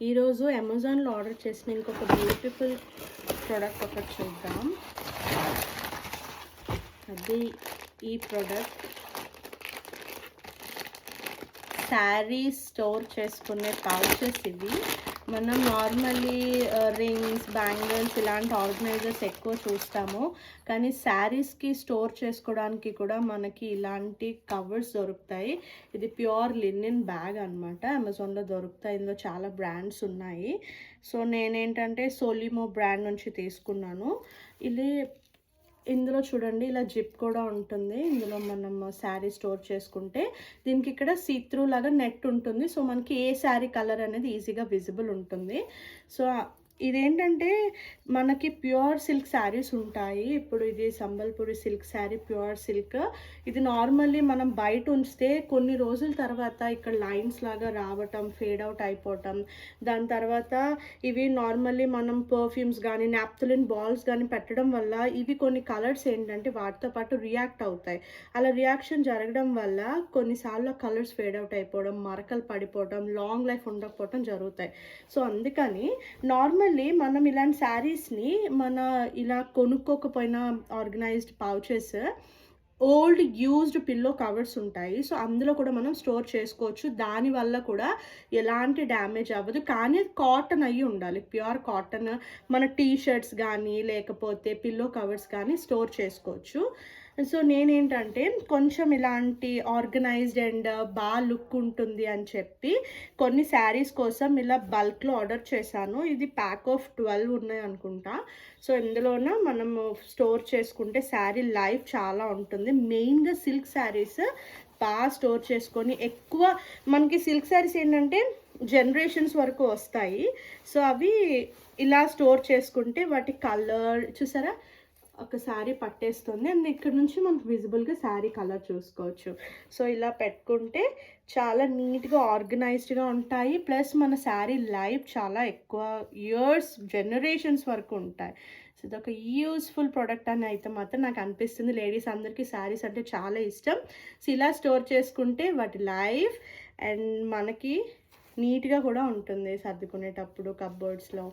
ఈరోజు అమెజాన్లో ఆర్డర్ చేసిన ఇంకొక బ్యూటిఫుల్ ప్రోడక్ట్ ఒకటి చూద్దాం. అది ఈ ప్రోడక్ట్ శారీ స్టోర్ చేసుకునే పౌచెస్. ఇవి మనం నార్మల్లీ రింగ్స్, బ్యాంగిల్స్ ఇలాంటి ఆర్గనైజర్స్ ఎక్కువ చూస్తాము, కానీ శారీస్కి స్టోర్ చేసుకోవడానికి కూడా మనకి ఇలాంటి కవర్స్ దొరుకుతాయి. ఇది ప్యూర్ లినిన్ బ్యాగ్ అనమాట. అమెజాన్లో దొరుకుతాయి. ఇందులో చాలా బ్రాండ్స్ ఉన్నాయి. సో నేనేంటంటే సోలిమో బ్రాండ్ నుంచి తీసుకున్నాను. ఇందులో చూడండి, ఇలా జిప్ కూడా ఉంటుంది. ఇందులో మనం శారీ స్టోర్ చేసుకుంటే దీనికి ఇక్కడ సీత్రూ లాగా నెట్ ఉంటుంది. సో మనకి ఏ శారీ కలర్ అనేది ఈజీగా విజిబుల్ ఉంటుంది. సో ఇదేంటంటే మనకి ప్యూర్ సిల్క్ శారీస్ ఉంటాయి. ఇప్పుడు ఇది Sambalpuri silk sari, pure silk. ఇది నార్మల్లీ మనం బయట ఉంచితే కొన్ని రోజుల తర్వాత ఇక్కడ లైన్స్ లాగా రావటం, ఫేడ్ అవుట్ అయిపోవటం. దాని తర్వాత ఇవి నార్మల్లీ మనం పర్ఫ్యూమ్స్ కానీ నాప్థలిన్ బాల్స్ కానీ పెట్టడం వల్ల ఇవి కొన్ని కలర్స్ ఏంటంటే వాటితో పాటు రియాక్ట్ అవుతాయి. అలా రియాక్షన్ జరగడం వల్ల కొన్నిసార్లు కలర్స్ ఫేడ్ అవుట్ అయిపోవడం, మరకలు పడిపోవడం, లాంగ్ లైఫ్ ఉండకపోవడం జరుగుతాయి. సో అందుకని నార్మల్లీ మనం ఇలాంటి శారీస్ని ఇలా కొనుక్కోకపోయినా organized pouches, old used pillow covers ఉంటాయి. సో అందులో కూడా మనం స్టోర్ చేసుకోవచ్చు. దానివల్ల కూడా ఎలాంటి డ్యామేజ్ అవ్వదు. కానీ కాటన్ అయ్యి ఉండాలి, ప్యూర్ కాటన్. మన టీ షర్ట్స్ కానీ లేకపోతే పిల్లో కవర్స్ కానీ స్టోర్ చేసుకోవచ్చు. సో నేనేంటంటే కొంచెం ఇలాంటి ఆర్గనైజ్డ్ అండ్ బాగా లుక్ ఉంటుంది అని చెప్పి కొన్ని శారీస్ కోసం ఇలా బల్క్లో ఆర్డర్ చేశాను. ఇది ప్యాక్ ఆఫ్ 12 ఉన్నాయి అనుకుంటా. సో ఇందులోన మనము స్టోర్ చేసుకుంటే శారీ లైఫ్ చాలా ఉంటుంది. మెయిన్గా సిల్క్ శారీస్ బాగా స్టోర్ చేసుకొని ఎక్కువ మనకి సిల్క్ శారీస్ ఏంటంటే జనరేషన్స్ వరకు వస్తాయి. సో అవి ఇలా స్టోర్ చేసుకుంటే వాటి కలర్ చూసారా, ఒక శారీ పట్టేస్తుంది. అండ్ ఇక్కడ నుంచి మనకు విజిబుల్గా శారీ కలర్ చూసుకోవచ్చు. సో ఇలా పెట్టుకుంటే చాలా నీట్గా ఆర్గనైజ్డ్గా ఉంటాయి. ప్లస్ మన శారీ లైఫ్ చాలా ఎక్కువ ఇయర్స్, జనరేషన్స్ వరకు ఉంటాయి. సో ఇదొక యూస్ఫుల్ ప్రోడక్ట్ అని అయితే మాత్రం నాకు అనిపిస్తుంది. లేడీస్ అందరికీ శారీస్ అంటే చాలా ఇష్టం. సో ఇలా స్టోర్ చేసుకుంటే వాటి లైఫ్ అండ్ మనకి నీట్గా కూడా ఉంటుంది సర్దుకునేటప్పుడు కప్బోర్డ్స్లో.